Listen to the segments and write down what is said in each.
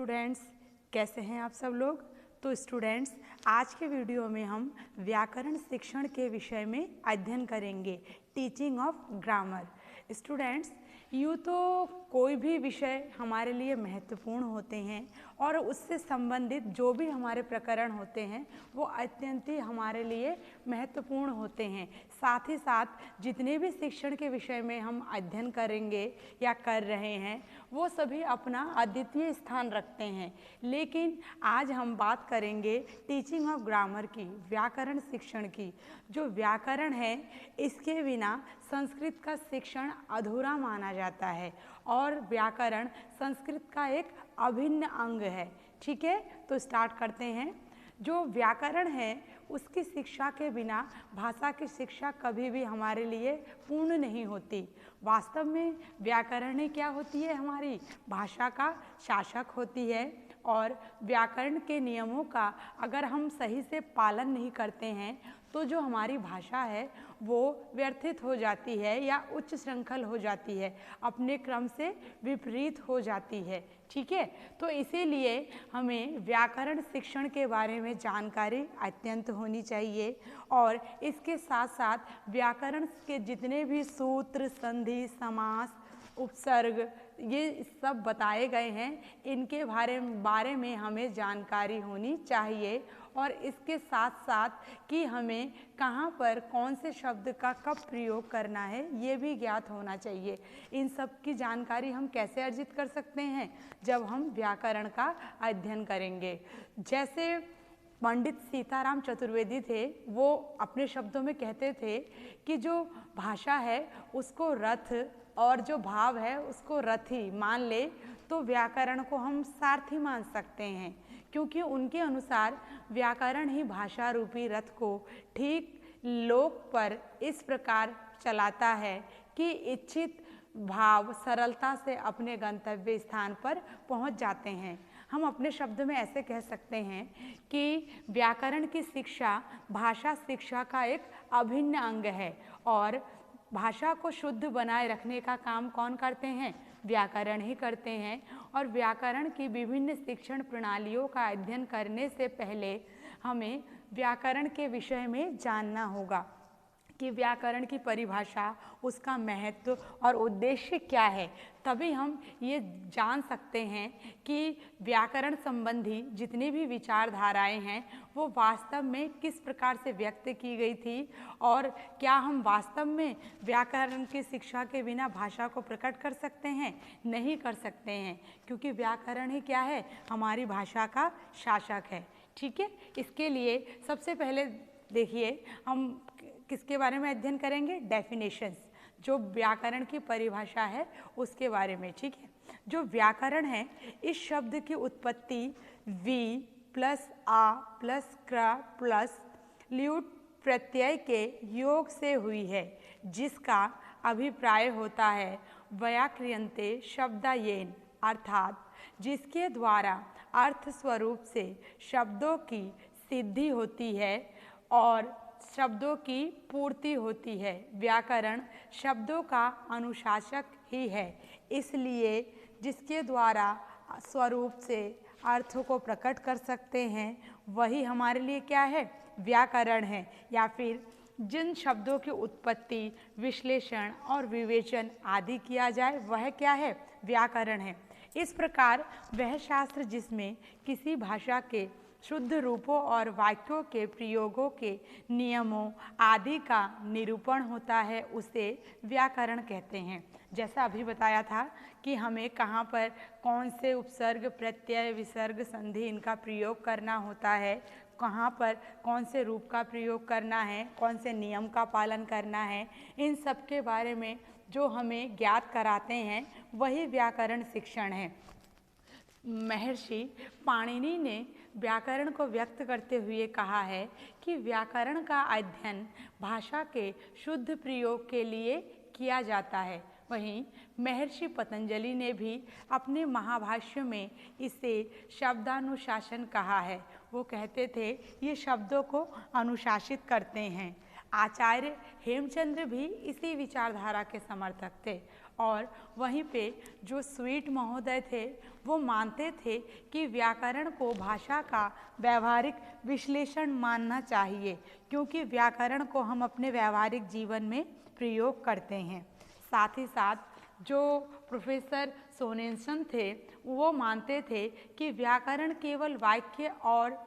Students, कैसे हैं आप सब लोग। तो स्टूडेंट्स, आज के वीडियो में हम व्याकरण शिक्षण के विषय में अध्ययन करेंगे, टीचिंग ऑफ ग्रामर। स्टूडेंट्स, यूँ तो कोई भी विषय हमारे लिए महत्वपूर्ण होते हैं और उससे संबंधित जो भी हमारे प्रकरण होते हैं वो अत्यंत ही हमारे लिए महत्वपूर्ण होते हैं। साथ ही साथ जितने भी शिक्षण के विषय में हम अध्ययन करेंगे या कर रहे हैं वो सभी अपना अद्वितीय स्थान रखते हैं। लेकिन आज हम बात करेंगे टीचिंग ऑफ ग्रामर की, व्याकरण शिक्षण की। जो व्याकरण है इसके बिना संस्कृत का शिक्षण अधूरा माना जाता है और व्याकरण संस्कृत का एक अभिन्न अंग है। ठीक है, तो स्टार्ट करते हैं। जो व्याकरण है उसकी शिक्षा के बिना भाषा की शिक्षा कभी भी हमारे लिए पूर्ण नहीं होती। वास्तव में व्याकरण ही क्या होती है, हमारी भाषा का शासक होती है और व्याकरण के नियमों का अगर हम सही से पालन नहीं करते हैं तो जो हमारी भाषा है वो व्यर्थित हो जाती है या उच्च श्रृंखल हो जाती है, अपने क्रम से विपरीत हो जाती है। ठीक है, तो इसीलिए हमें व्याकरण शिक्षण के बारे में जानकारी अत्यंत होनी चाहिए और इसके साथ साथ व्याकरण के जितने भी सूत्र, संधि, समास, उपसर्ग ये सब बताए गए हैं, इनके बारे में हमें जानकारी होनी चाहिए और इसके साथ साथ कि हमें कहाँ पर कौन से शब्द का कब प्रयोग करना है ये भी ज्ञात होना चाहिए। इन सब की जानकारी हम कैसे अर्जित कर सकते हैं, जब हम व्याकरण का अध्ययन करेंगे। जैसे पंडित सीताराम चतुर्वेदी थे, वो अपने शब्दों में कहते थे कि जो भाषा है उसको रथ और जो भाव है उसको रथी मान ले तो व्याकरण को हम सारथी मान सकते हैं, क्योंकि उनके अनुसार व्याकरण ही भाषा रूपी रथ को ठीक लोक पर इस प्रकार चलाता है कि इच्छित भाव सरलता से अपने गंतव्य स्थान पर पहुंच जाते हैं। हम अपने शब्द में ऐसे कह सकते हैं कि व्याकरण की शिक्षा भाषा शिक्षा का एक अभिन्न अंग है और भाषा को शुद्ध बनाए रखने का काम कौन करते हैं, व्याकरण ही करते हैं। और व्याकरण की विभिन्न शिक्षण प्रणालियों का अध्ययन करने से पहले हमें व्याकरण के विषय में जानना होगा कि व्याकरण की परिभाषा, उसका महत्व और उद्देश्य क्या है। तभी हम ये जान सकते हैं कि व्याकरण संबंधी जितनी भी विचारधाराएं हैं वो वास्तव में किस प्रकार से व्यक्त की गई थी और क्या हम वास्तव में व्याकरण की शिक्षा के बिना भाषा को प्रकट कर सकते हैं, नहीं कर सकते हैं, क्योंकि व्याकरण ही क्या है, हमारी भाषा का शासक है। ठीक है, इसके लिए सबसे पहले देखिए हम किसके बारे में अध्ययन करेंगे, डेफिनेशंस, जो व्याकरण की परिभाषा है उसके बारे में। ठीक है, जो व्याकरण है इस शब्द की उत्पत्ति वी प्लस आ प्लस क्र प्लस ल्यूट प्रत्यय के योग से हुई है, जिसका अभिप्राय होता है व्याक्रियन्ते शब्दायेन, अर्थात जिसके द्वारा अर्थ स्वरूप से शब्दों की सिद्धि होती है और शब्दों की पूर्ति होती है। व्याकरण शब्दों का अनुशासक ही है, इसलिए जिसके द्वारा स्वरूप से अर्थ को प्रकट कर सकते हैं वही हमारे लिए क्या है, व्याकरण है। या फिर जिन शब्दों की उत्पत्ति, विश्लेषण और विवेचन आदि किया जाए वह क्या है, व्याकरण है। इस प्रकार वह शास्त्र जिसमें किसी भाषा के शुद्ध रूपों और वाक्यों के प्रयोगों के नियमों आदि का निरूपण होता है उसे व्याकरण कहते हैं। जैसा अभी बताया था कि हमें कहाँ पर कौन से उपसर्ग, प्रत्यय, विसर्ग, संधि इनका प्रयोग करना होता है, कहाँ पर कौन से रूप का प्रयोग करना है, कौन से नियम का पालन करना है, इन सब के बारे में जो हमें ज्ञात कराते हैं वही व्याकरण शिक्षण है। महर्षि पाणिनि ने व्याकरण को व्यक्त करते हुए कहा है कि व्याकरण का अध्ययन भाषा के शुद्ध प्रयोग के लिए किया जाता है। वहीं महर्षि पतंजलि ने भी अपने महाभाष्य में इसे शब्दानुशासन कहा है। वो कहते थे ये शब्दों को अनुशासित करते हैं। आचार्य हेमचंद्र भी इसी विचारधारा के समर्थक थे और वहीं पे जो स्वीट महोदय थे वो मानते थे कि व्याकरण को भाषा का व्यवहारिक विश्लेषण मानना चाहिए, क्योंकि व्याकरण को हम अपने व्यवहारिक जीवन में प्रयोग करते हैं। साथ ही साथ जो प्रोफेसर सोनेसन थे वो मानते थे कि व्याकरण केवल वाक्य और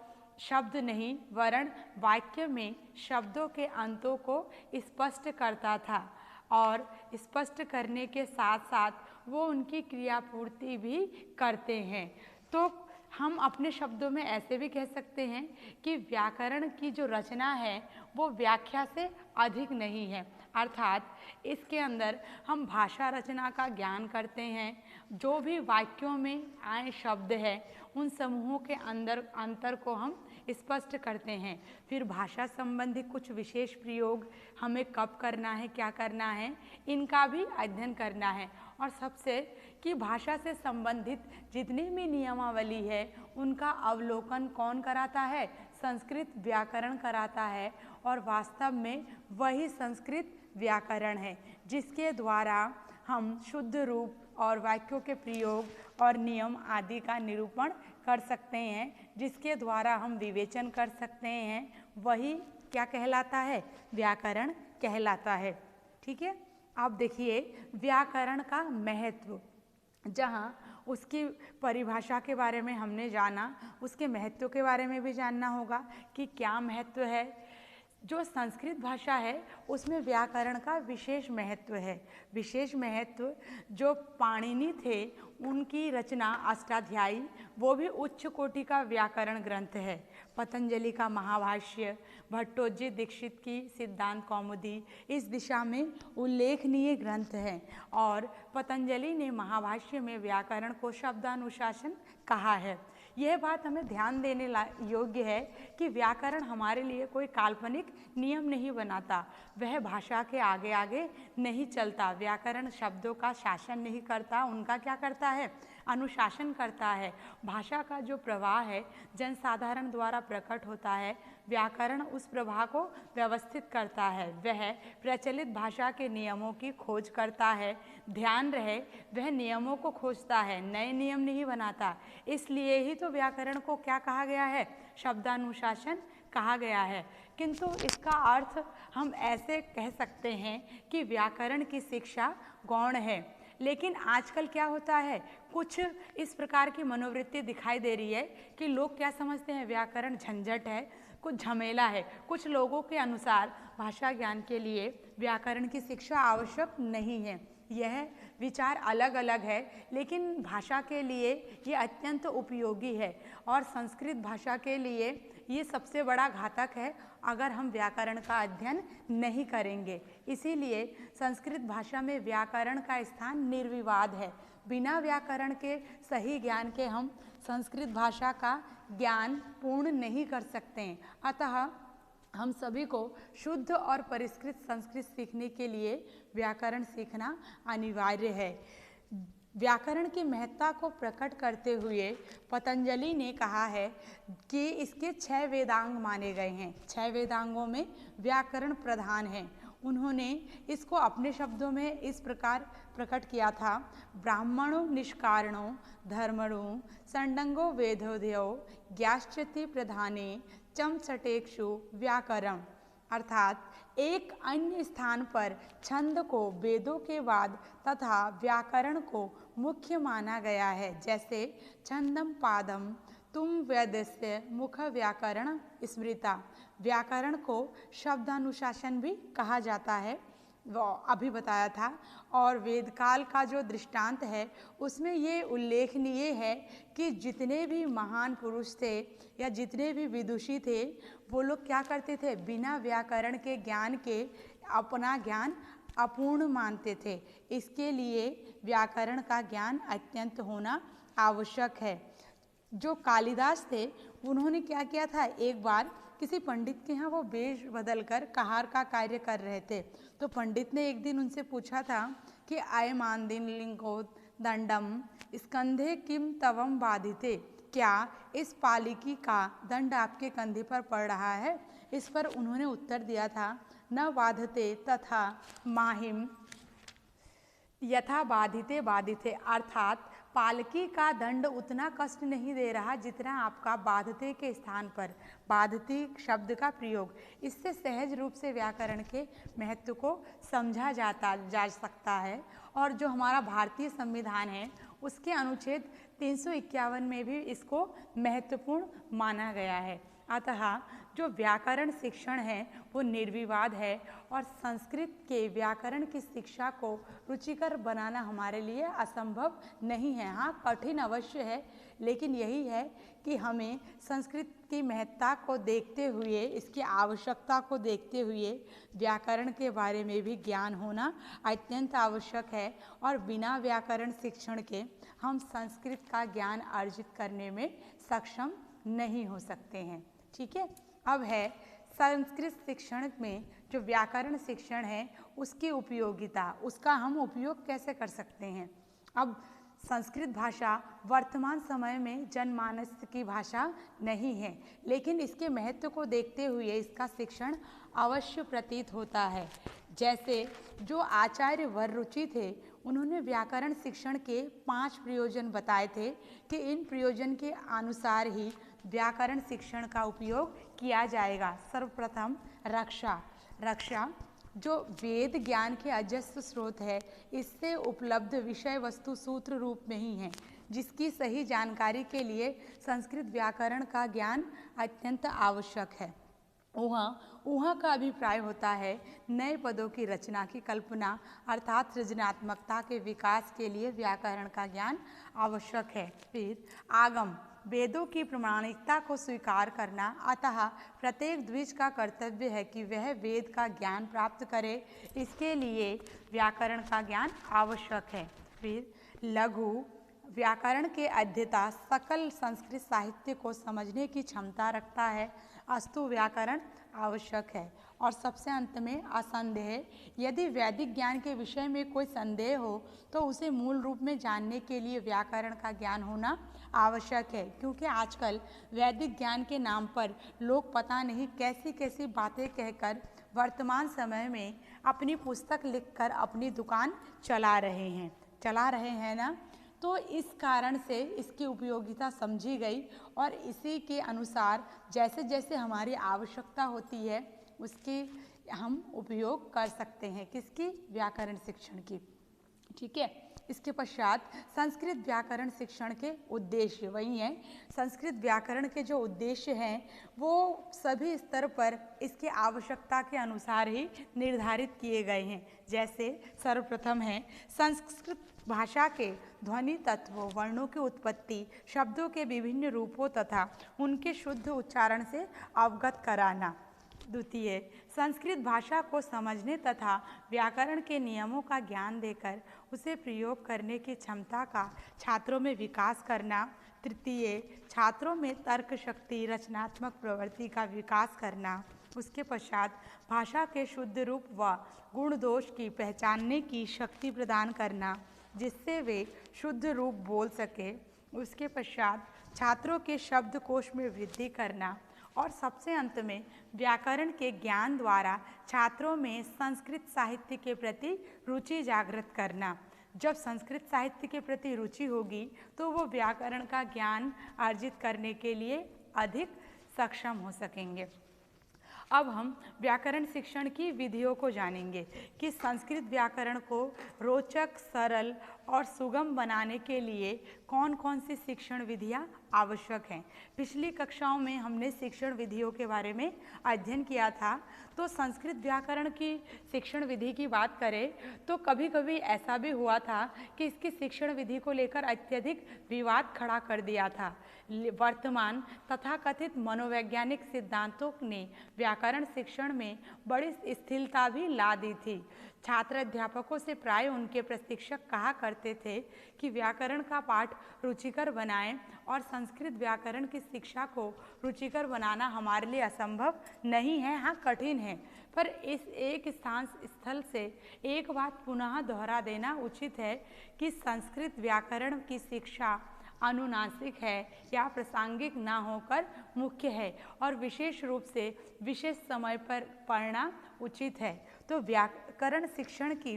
शब्द नहीं वरन वाक्य में शब्दों के अंतों को स्पष्ट करता था और स्पष्ट करने के साथ साथ वो उनकी क्रियापूर्ति भी करते हैं। तो हम अपने शब्दों में ऐसे भी कह सकते हैं कि व्याकरण की जो रचना है वो व्याख्या से अधिक नहीं है, अर्थात इसके अंदर हम भाषा रचना का ज्ञान करते हैं। जो भी वाक्यों में आए शब्द है उन समूहों के अंदर अंतर को हम स्पष्ट करते हैं। फिर भाषा संबंधी कुछ विशेष प्रयोग हमें कब करना है, क्या करना है, इनका भी अध्ययन करना है। और सबसे कि भाषा से संबंधित जितनी भी नियमावली है उनका अवलोकन कौन कराता है? संस्कृत व्याकरण कराता है। और वास्तव में वही संस्कृत व्याकरण है जिसके द्वारा हम शुद्ध रूप और वाक्यों के प्रयोग और नियम आदि का निरूपण कर सकते हैं, जिसके द्वारा हम विवेचन कर सकते हैं। वही क्या कहलाता है? व्याकरण कहलाता है। ठीक है, आप देखिए व्याकरण का महत्व, जहाँ उसकी परिभाषा के बारे में हमने जाना, उसके महत्व के बारे में भी जानना होगा कि क्या महत्व है। जो संस्कृत भाषा है उसमें व्याकरण का विशेष महत्व है। विशेष महत्व जो पाणिनि थे उनकी रचना अष्टाध्यायी, वो भी उच्च कोटि का व्याकरण ग्रंथ है। पतंजलि का महाभाष्य, भट्टोजी दीक्षित की सिद्धांत कौमुदी इस दिशा में उल्लेखनीय ग्रंथ हैं। और पतंजलि ने महाभाष्य में व्याकरण को शब्दानुशासन कहा है। यह बात हमें ध्यान देने योग्य है कि व्याकरण हमारे लिए कोई काल्पनिक नियम नहीं बनाता, वह भाषा के आगे आगे नहीं चलता। व्याकरण शब्दों का शासन नहीं करता, उनका क्या करता है? अनुशासन करता है। भाषा का जो प्रवाह है जनसाधारण द्वारा प्रकट होता है, व्याकरण उस प्रवाह को व्यवस्थित करता है। वह प्रचलित भाषा के नियमों की खोज करता है। ध्यान रहे, वह नियमों को खोजता है, नए नियम नहीं बनाता। इसलिए ही तो व्याकरण को क्या कहा गया है? शब्दानुशासन कहा गया है। किंतु इसका अर्थ हम ऐसे कह सकते हैं कि व्याकरण की शिक्षा गौण है। लेकिन आजकल क्या होता है, कुछ इस प्रकार की मनोवृत्ति दिखाई दे रही है कि लोग क्या समझते हैं, व्याकरण झंझट है, कुछ झमेला है। कुछ लोगों के अनुसार भाषा ज्ञान के लिए व्याकरण की शिक्षा आवश्यक नहीं है। यह विचार अलग अलग है, लेकिन भाषा के लिए ये अत्यंत उपयोगी है और संस्कृत भाषा के लिए ये सबसे बड़ा घातक है अगर हम व्याकरण का अध्ययन नहीं करेंगे। इसीलिए संस्कृत भाषा में व्याकरण का स्थान निर्विवाद है। बिना व्याकरण के सही ज्ञान के हम संस्कृत भाषा का ज्ञान पूर्ण नहीं कर सकते हैं। अतः हम सभी को शुद्ध और परिष्कृत संस्कृत सीखने के लिए व्याकरण सीखना अनिवार्य है। व्याकरण की महत्ता को प्रकट करते हुए पतंजलि ने कहा है कि इसके 6 वेदांग माने गए हैं। 6 वेदांगों में व्याकरण प्रधान है। उन्होंने इसको अपने शब्दों में इस प्रकार प्रकट किया था: ब्राह्मणो निष्कारणो धर्मणो संडंगो वेदोदयो ज्ञाश्चति प्रधाने चमचटेक्षु व्याकरण। अर्थात एक अन्य स्थान पर छंद को वेदों के बाद तथा व्याकरण को मुख्य माना गया है। जैसे छंदम पादम तुम वेदस्य मुख व्याकरण स्मृता। व्याकरण को शब्दानुशासन भी कहा जाता है, वो अभी बताया था। और वेदकाल का जो दृष्टांत है उसमें ये उल्लेखनीय है कि जितने भी महान पुरुष थे या जितने भी विदुषी थे वो लोग क्या करते थे, बिना व्याकरण के ज्ञान के अपना ज्ञान अपूर्ण मानते थे। इसके लिए व्याकरण का ज्ञान अत्यंत होना आवश्यक है। जो कालिदास थे उन्होंने क्या किया था, एक बार किसी पंडित के यहाँ वो वेश बदलकर कहार का कार्य कर रहे थे। तो पंडित ने एक दिन उनसे पूछा था कि अयमान दिन लिंगो दंडम स्कंधे किम तवम बाधिते। क्या इस पालिकी का दंड आपके कंधे पर पड़ रहा है? इस पर उन्होंने उत्तर दिया था, न बाधते तथा माहिम यथा बाधिते बाधिते, अर्थात पालकी का दंड उतना कष्ट नहीं दे रहा जितना आपका बाधते के स्थान पर बाधती शब्द का प्रयोग। इससे सहज रूप से व्याकरण के महत्व को समझा जा सकता है। और जो हमारा भारतीय संविधान है उसके अनुच्छेद 351 में भी इसको महत्वपूर्ण माना गया है। अतः जो व्याकरण शिक्षण है वो निर्विवाद है और संस्कृत के व्याकरण की शिक्षा को रुचिकर बनाना हमारे लिए असंभव नहीं है। हाँ, कठिन अवश्य है, लेकिन यही है कि हमें संस्कृत की महत्ता को देखते हुए, इसकी आवश्यकता को देखते हुए व्याकरण के बारे में भी ज्ञान होना अत्यंत आवश्यक है। और बिना व्याकरण शिक्षण के हम संस्कृत का ज्ञान अर्जित करने में सक्षम नहीं हो सकते हैं। ठीक है, अब है संस्कृत शिक्षण में जो व्याकरण शिक्षण है उसकी उपयोगिता, उसका हम उपयोग कैसे कर सकते हैं। अब संस्कृत भाषा वर्तमान समय में जनमानस की भाषा नहीं है, लेकिन इसके महत्व को देखते हुए इसका शिक्षण अवश्य प्रतीत होता है। जैसे जो आचार्य वररुचि थे उन्होंने व्याकरण शिक्षण के 5 प्रयोजन बताए थे कि इन प्रयोजन के अनुसार ही व्याकरण शिक्षण का उपयोग किया जाएगा। सर्वप्रथम रक्षा जो वेद ज्ञान के अजस्र स्रोत है, इससे उपलब्ध विषय वस्तु सूत्र रूप में ही है, जिसकी सही जानकारी के लिए संस्कृत व्याकरण का ज्ञान अत्यंत आवश्यक है। ऊहा का अभिप्राय होता है नए पदों की रचना की कल्पना, अर्थात सृजनात्मकता के विकास के लिए व्याकरण का ज्ञान आवश्यक है। फिर आगम, वेदों की प्रामाणिकता को स्वीकार करना, अतः प्रत्येक द्विज का कर्तव्य है कि वह वेद का ज्ञान प्राप्त करे, इसके लिए व्याकरण का ज्ञान आवश्यक है। फिर लघु, व्याकरण के अध्येता सकल संस्कृत साहित्य को समझने की क्षमता रखता है, अस्तु व्याकरण आवश्यक है। और सबसे अंत में असंदेह, यदि वैदिक ज्ञान के विषय में कोई संदेह हो तो उसे मूल रूप में जानने के लिए व्याकरण का ज्ञान होना आवश्यक है, क्योंकि आजकल वैदिक ज्ञान के नाम पर लोग पता नहीं कैसी कैसी बातें कहकर वर्तमान समय में अपनी पुस्तक लिखकर अपनी दुकान चला रहे हैं ना। तो इस कारण से इसकी उपयोगिता समझी गई और इसी के अनुसार जैसे जैसे हमारी आवश्यकता होती है उसकी हम उपयोग कर सकते हैं, किसकी, व्याकरण शिक्षण की। ठीक है, इसके पश्चात संस्कृत व्याकरण शिक्षण के उद्देश्य वही हैं। संस्कृत व्याकरण के जो उद्देश्य हैं वो सभी स्तर पर इसकी आवश्यकता के अनुसार ही निर्धारित किए गए हैं। जैसे सर्वप्रथम है संस्कृत भाषा के ध्वनि तत्वों, वर्णों की उत्पत्ति, शब्दों के विभिन्न रूपों तथा उनके शुद्ध उच्चारण से अवगत कराना। द्वितीय, संस्कृत भाषा को समझने तथा व्याकरण के नियमों का ज्ञान देकर उसे प्रयोग करने की क्षमता का छात्रों में विकास करना। तृतीय, छात्रों में तर्क शक्ति, रचनात्मक प्रवृत्ति का विकास करना। उसके पश्चात भाषा के शुद्ध रूप व गुण दोष की पहचानने की शक्ति प्रदान करना, जिससे वे शुद्ध रूप बोल सके। उसके पश्चात छात्रों के शब्दकोश में वृद्धि करना और सबसे अंत में व्याकरण के ज्ञान द्वारा छात्रों में संस्कृत साहित्य के प्रति रुचि जागृत करना। जब संस्कृत साहित्य के प्रति रुचि होगी तो वो व्याकरण का ज्ञान अर्जित करने के लिए अधिक सक्षम हो सकेंगे। अब हम व्याकरण शिक्षण की विधियों को जानेंगे कि संस्कृत व्याकरण को रोचक, सरल और सुगम बनाने के लिए कौन कौन सी शिक्षण विधियाँ आवश्यक हैं। पिछली कक्षाओं में हमने शिक्षण विधियों के बारे में अध्ययन किया था। तो संस्कृत व्याकरण की शिक्षण विधि की बात करें तो कभी कभी ऐसा भी हुआ था कि इसकी शिक्षण विधि को लेकर अत्यधिक विवाद खड़ा कर दिया था। वर्तमान तथाकथित मनोवैज्ञानिक सिद्धांतों ने व्याकरण शिक्षण में बड़ी स्थिरता भी ला दी थी। छात्र अध्यापकों से प्राय उनके प्रशिक्षक कहा करते थे कि व्याकरण का पाठ रुचिकर बनाएं और संस्कृत व्याकरण की शिक्षा को रुचिकर बनाना हमारे लिए असंभव नहीं है, हाँ कठिन है। पर इस एक स्थल से एक बात पुनः दोहरा देना उचित है कि संस्कृत व्याकरण की शिक्षा अनुनासिक है या प्रासंगिक ना होकर मुख्य है और विशेष रूप से विशेष समय पर पढ़ना उचित है। तो व्याकरण शिक्षण की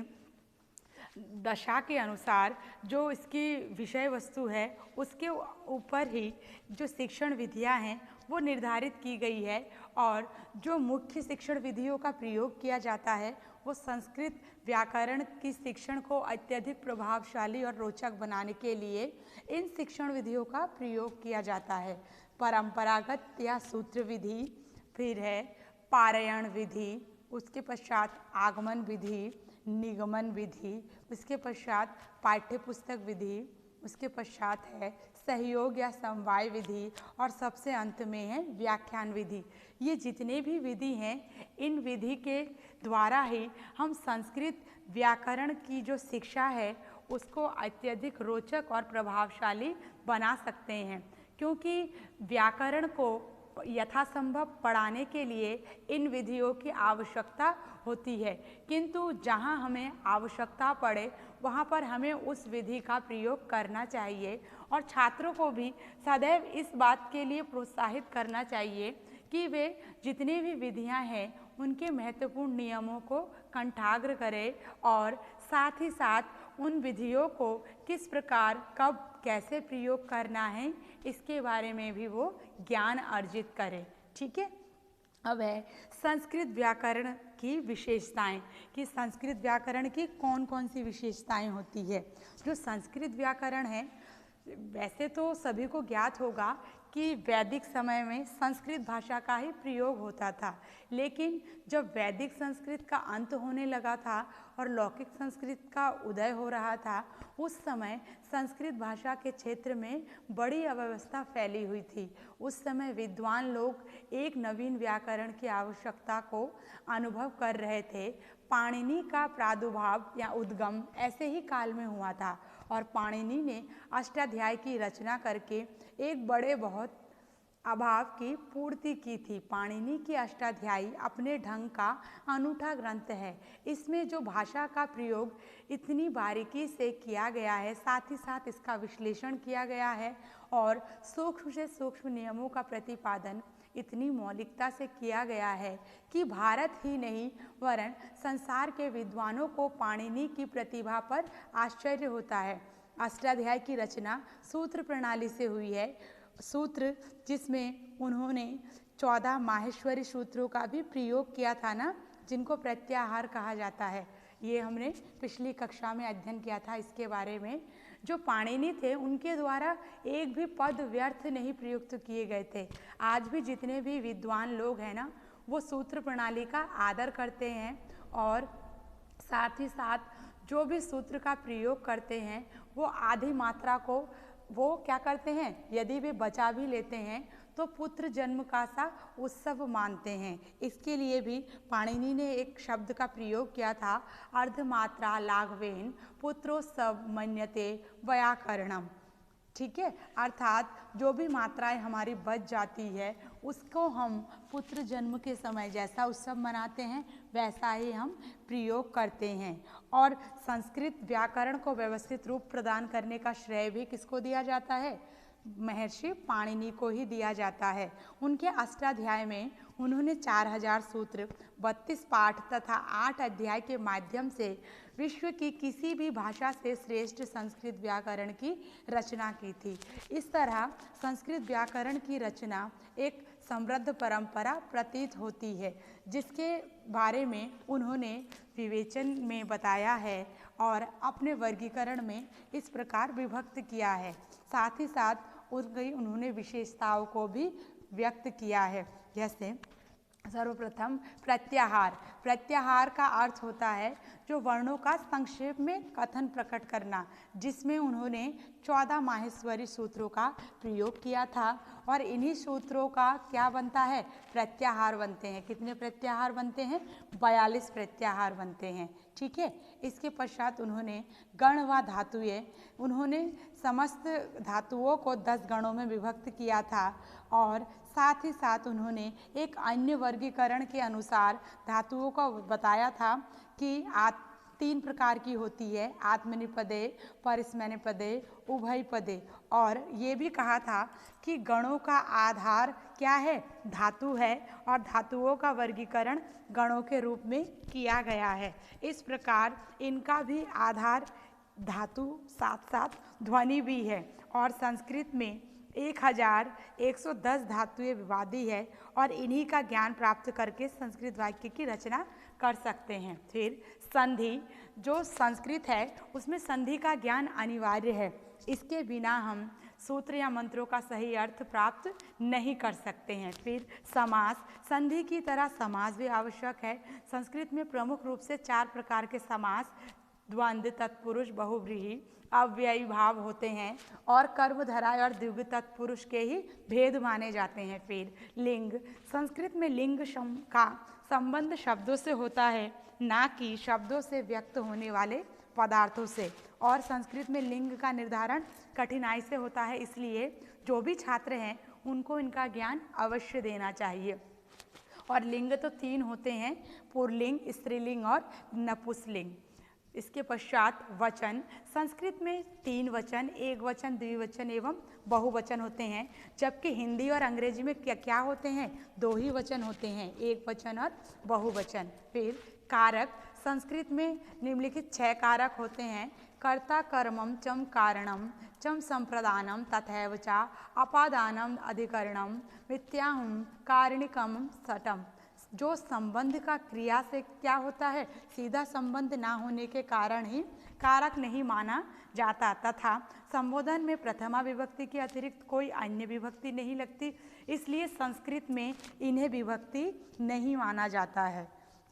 दशा के अनुसार जो इसकी विषय वस्तु है उसके ऊपर ही जो शिक्षण विधियां हैं वो निर्धारित की गई है। और जो मुख्य शिक्षण विधियों का प्रयोग किया जाता है वो संस्कृत व्याकरण की शिक्षण को अत्यधिक प्रभावशाली और रोचक बनाने के लिए इन शिक्षण विधियों का प्रयोग किया जाता है। परंपरागत या सूत्र विधि, फिर है पारायण विधि, उसके पश्चात आगमन विधि, निगमन विधि, उसके पश्चात पाठ्य पुस्तक विधि, उसके पश्चात है सहयोग या समवाय विधि और सबसे अंत में है व्याख्यान विधि। ये जितने भी विधि हैं इन विधि के द्वारा ही हम संस्कृत व्याकरण की जो शिक्षा है उसको अत्यधिक रोचक और प्रभावशाली बना सकते हैं, क्योंकि व्याकरण को यथासंभव पढ़ाने के लिए इन विधियों की आवश्यकता होती है, किंतु जहां हमें आवश्यकता पड़े वहां पर हमें उस विधि का प्रयोग करना चाहिए। और छात्रों को भी सदैव इस बात के लिए प्रोत्साहित करना चाहिए कि वे जितनी भी विधियां हैं उनके महत्वपूर्ण नियमों को कंठाग्र करें और साथ ही साथ उन विधियों को किस प्रकार कब कैसे प्रयोग करना है इसके बारे में भी वो ज्ञान अर्जित करें। ठीक है, अब है संस्कृत व्याकरण की विशेषताएं कि संस्कृत व्याकरण की कौन कौन सी विशेषताएं होती है। जो संस्कृत व्याकरण है, वैसे तो सभी को ज्ञात होगा कि वैदिक समय में संस्कृत भाषा का ही प्रयोग होता था, लेकिन जब वैदिक संस्कृत का अंत होने लगा था और लौकिक संस्कृत का उदय हो रहा था, उस समय संस्कृत भाषा के क्षेत्र में बड़ी अव्यवस्था फैली हुई थी। उस समय विद्वान लोग एक नवीन व्याकरण की आवश्यकता को अनुभव कर रहे थे। पाणिनि का प्रादुर्भाव या उद्गम ऐसे ही काल में हुआ था और पाणिनि ने अष्टाध्यायी की रचना करके एक बड़े बहुत अभाव की पूर्ति की थी। पाणिनि की अष्टाध्यायी अपने ढंग का अनूठा ग्रंथ है। इसमें जो भाषा का प्रयोग इतनी बारीकी से किया गया है, साथ ही साथ इसका विश्लेषण किया गया है और सूक्ष्म से सूक्ष्म नियमों का प्रतिपादन इतनी मौलिकता से किया गया है कि भारत ही नहीं वरन संसार के विद्वानों को पाणिनि की प्रतिभा पर आश्चर्य होता है। अष्टाध्यायी की रचना सूत्र प्रणाली से हुई है। सूत्र जिसमें उन्होंने 14 माहेश्वरी सूत्रों का भी प्रयोग किया था ना, जिनको प्रत्याहार कहा जाता है। ये हमने पिछली कक्षा में अध्ययन किया था इसके बारे में। जो पाणिनि थे उनके द्वारा एक भी पद व्यर्थ नहीं प्रयुक्त किए गए थे। आज भी जितने भी विद्वान लोग हैं ना, वो सूत्र प्रणाली का आदर करते हैं और साथ ही साथ जो भी सूत्र का प्रयोग करते हैं वो आधी मात्रा को वो क्या करते हैं, यदि वे बचा भी लेते हैं तो पुत्र जन्म का सा उत्सव मानते हैं। इसके लिए भी पाणिनि ने एक शब्द का प्रयोग किया था, अर्धमात्रा लाघवेन पुत्रोत्सव मन्यते व्याकरणम। ठीक है, अर्थात जो भी मात्राएं हमारी बच जाती है उसको हम पुत्र जन्म के समय जैसा उत्सव मनाते हैं वैसा ही हम प्रयोग करते हैं। और संस्कृत व्याकरण को व्यवस्थित रूप प्रदान करने का श्रेय भी किसको दिया जाता है? महर्षि पाणिनि को ही दिया जाता है। उनके अष्टाध्याय में उन्होंने 4000 सूत्र, 32 पाठ तथा 8 अध्याय के माध्यम से विश्व की किसी भी भाषा से श्रेष्ठ संस्कृत व्याकरण की रचना की थी। इस तरह संस्कृत व्याकरण की रचना एक समृद्ध परंपरा प्रतीत होती है, जिसके बारे में उन्होंने विवेचन में बताया है और अपने वर्गीकरण में इस प्रकार विभक्त किया है। साथ ही साथ उन्होंने विशेषताओं को भी व्यक्त किया है। जैसे सर्वप्रथम प्रत्याहार। प्रत्याहार का अर्थ होता है जो वर्णों का संक्षेप में कथन प्रकट करना, जिसमें उन्होंने 14 माहेश्वरी सूत्रों का प्रयोग किया था और इन्हीं सूत्रों का क्या बनता है? प्रत्याहार बनते हैं। कितने प्रत्याहार बनते हैं? 42 प्रत्याहार बनते हैं। ठीक है, इसके पश्चात उन्होंने गण व धातुएं, उन्होंने समस्त धातुओं को 10 गणों में विभक्त किया था और साथ ही साथ उन्होंने एक अन्य वर्गीकरण के अनुसार धातुओं को बताया था कि तीन प्रकार की होती है, आत्मनेपदे, परस्मैनेपदे, उभयपदे। और ये भी कहा था कि गणों का आधार क्या है, धातु है, और धातुओं का वर्गीकरण गणों के रूप में किया गया है। इस प्रकार इनका भी आधार धातु साथ साथ ध्वनि भी है। और संस्कृत में 1110 धातुएं विवादी है, और इन्हीं का ज्ञान प्राप्त करके संस्कृत वाक्य की रचना कर सकते हैं। फिर संधि, जो संस्कृत है उसमें संधि का ज्ञान अनिवार्य है, इसके बिना हम सूत्र या मंत्रों का सही अर्थ प्राप्त नहीं कर सकते हैं। फिर समास, संधि की तरह समास भी आवश्यक है। संस्कृत में प्रमुख रूप से 4 प्रकार के समास, द्वंद्व, तत्पुरुष, बहुव्रीहि, अव्ययी भाव होते हैं, और कर्मधारय और द्विगु तत्पुरुष के ही भेद माने जाते हैं। फिर लिंग, संस्कृत में लिंग का संबंध शब्दों से होता है, ना कि शब्दों से व्यक्त होने वाले पदार्थों से। और संस्कृत में लिंग का निर्धारण कठिनाई से होता है, इसलिए जो भी छात्र हैं उनको इनका ज्ञान अवश्य देना चाहिए। और लिंग तो 3 होते हैं, पुल्लिंग, स्त्रीलिंग और नपुंसकलिंग। इसके पश्चात वचन, संस्कृत में 3 वचन, एक वचन, द्विवचन एवं बहुवचन होते हैं, जबकि हिंदी और अंग्रेजी में क्या होते हैं, 2 ही वचन होते हैं, एक वचन और बहुवचन। फिर कारक, संस्कृत में निम्नलिखित 6 कारक होते हैं, कर्ता, कर्मम, चम कारणम, चम संप्रदानम, तथैव च अपादानम, अधिकरणम, मिथ्याहुम, कारणिकम, सटम। जो संबंध का क्रिया से क्या होता है, सीधा संबंध ना होने के कारण ही कारक नहीं माना जाता, तथा संबोधन में प्रथमा विभक्ति के अतिरिक्त कोई अन्य विभक्ति नहीं लगती, इसलिए संस्कृत में इन्हें विभक्ति नहीं माना जाता है।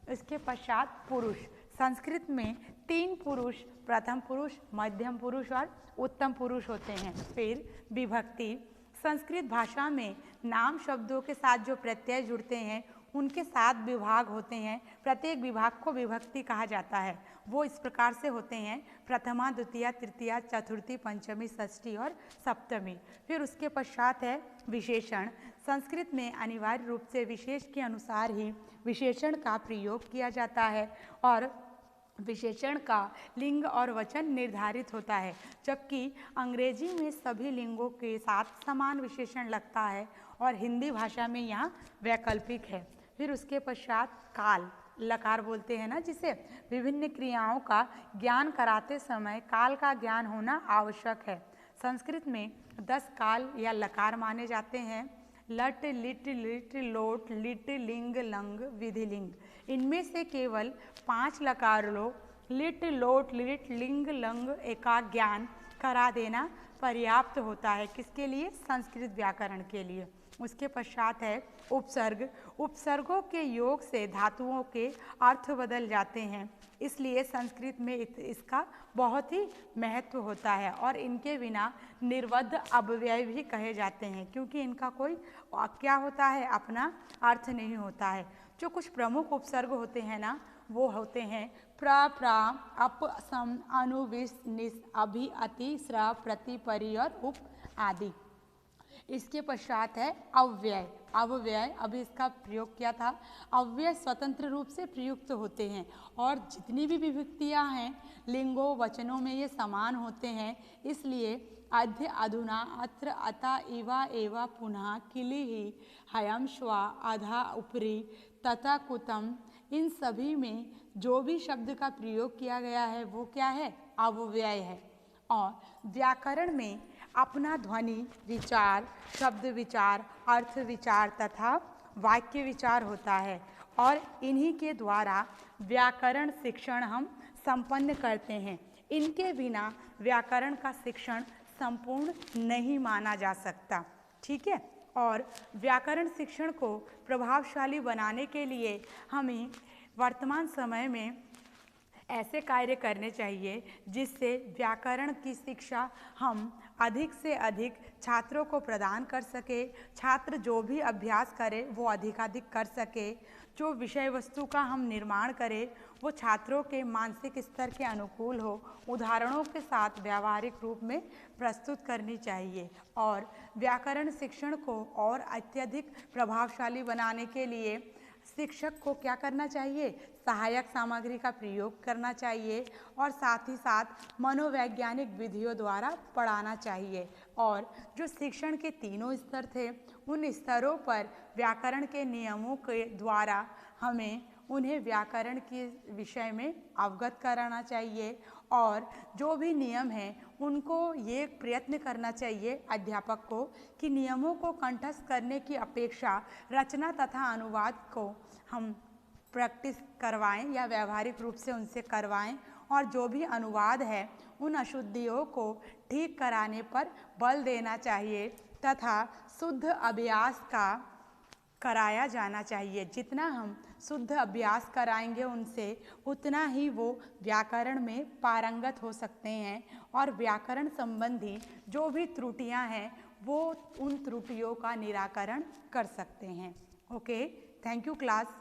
इसके पश्चात पुरुष, संस्कृत में 3 पुरुष, प्रथम पुरुष, मध्यम पुरुष और उत्तम पुरुष होते हैं। फिर विभक्ति, संस्कृत भाषा में नाम शब्दों के साथ जो प्रत्यय जुड़ते हैं उनके 7 विभाग होते हैं, प्रत्येक विभाग को विभक्ति कहा जाता है। वो इस प्रकार से होते हैं, प्रथमा, द्वितीया, तृतीया, चतुर्थी, पंचमी, षष्ठी और सप्तमी। फिर उसके पश्चात है विशेषण, संस्कृत में अनिवार्य रूप से विशेष के अनुसार ही विशेषण का प्रयोग किया जाता है, और विशेषण का लिंग और वचन निर्धारित होता है, जबकि अंग्रेजी में सभी लिंगों के साथ समान विशेषण लगता है, और हिंदी भाषा में यहाँ वैकल्पिक है। फिर उसके पश्चात काल, लकार बोलते हैं ना जिसे, विभिन्न क्रियाओं का ज्ञान कराते समय काल का ज्ञान होना आवश्यक है। संस्कृत में 10 काल या लकार माने जाते हैं, लट, लिट, लिट, लोट, लिट, लिंग, लंग, विधिलिंग। इनमें से केवल 5 लकार लो, लिट, लोट, लिट, लिंग, लंग का ज्ञान करा देना पर्याप्त होता है, किसके लिए, संस्कृत व्याकरण के लिए। उसके पश्चात है उपसर्ग, उपसर्गों के योग से धातुओं के अर्थ बदल जाते हैं, इसलिए संस्कृत में इसका बहुत ही महत्व होता है, और इनके बिना निर्वद्ध अव्यय भी कहे जाते हैं, क्योंकि इनका कोई क्या होता है, अपना अर्थ नहीं होता है। जो कुछ प्रमुख उपसर्ग होते हैं ना, वो होते हैं प्र, प्रा, अप, सम, अनु, विस, निस, अभि, अति, स्र, प्रति, परि और उप आदि। इसके पश्चात है अव्यय, अव्यय, अभी इसका प्रयोग किया था। अव्यय स्वतंत्र रूप से प्रयुक्त होते हैं, और जितनी भी विभक्तियां हैं लिंगों वचनों में ये समान होते हैं, इसलिए अद्य, अधुना, अत्र, अता, इवा, एवा, पुनः, किलिहि, हयम, श्वा, अधा, उपरि, तथा, कुतम, इन सभी में जो भी शब्द का प्रयोग किया गया है वो क्या है, अव्यय है। और व्याकरण में अपना ध्वनि विचार, शब्द विचार, अर्थ विचार तथा वाक्य विचार होता है, और इन्हीं के द्वारा व्याकरण शिक्षण हम संपन्न करते हैं। इनके बिना व्याकरण का शिक्षण संपूर्ण नहीं माना जा सकता, ठीक है। और व्याकरण शिक्षण को प्रभावशाली बनाने के लिए हमें वर्तमान समय में ऐसे कार्य करने चाहिए जिससे व्याकरण की शिक्षा हम अधिक से अधिक छात्रों को प्रदान कर सके। छात्र जो भी अभ्यास करे वो अधिकाधिक कर सके। जो विषय वस्तु का हम निर्माण करें वो छात्रों के मानसिक स्तर के अनुकूल हो, उदाहरणों के साथ व्यावहारिक रूप में प्रस्तुत करनी चाहिए। और व्याकरण शिक्षण को और अत्यधिक प्रभावशाली बनाने के लिए शिक्षक को क्या करना चाहिए, सहायक सामग्री का प्रयोग करना चाहिए और साथ ही साथ मनोवैज्ञानिक विधियों द्वारा पढ़ाना चाहिए। और जो शिक्षण के तीनों स्तर थे, उन स्तरों पर व्याकरण के नियमों के द्वारा हमें उन्हें व्याकरण के विषय में अवगत कराना चाहिए और जो भी नियम हैं उनको ये प्रयत्न करना चाहिए अध्यापक को कि नियमों को कंठस्थ करने की अपेक्षा रचना तथा अनुवाद को हम प्रैक्टिस करवाएं या व्यावहारिक रूप से उनसे करवाएं और जो भी अनुवाद है उन अशुद्धियों को ठीक कराने पर बल देना चाहिए तथा शुद्ध अभ्यास का कराया जाना चाहिए। जितना हम शुद्ध अभ्यास कराएंगे उनसे, उतना ही वो व्याकरण में पारंगत हो सकते हैं और व्याकरण संबंधी जो भी त्रुटियां हैं वो उन त्रुटियों का निराकरण कर सकते हैं। Okay, thank you class.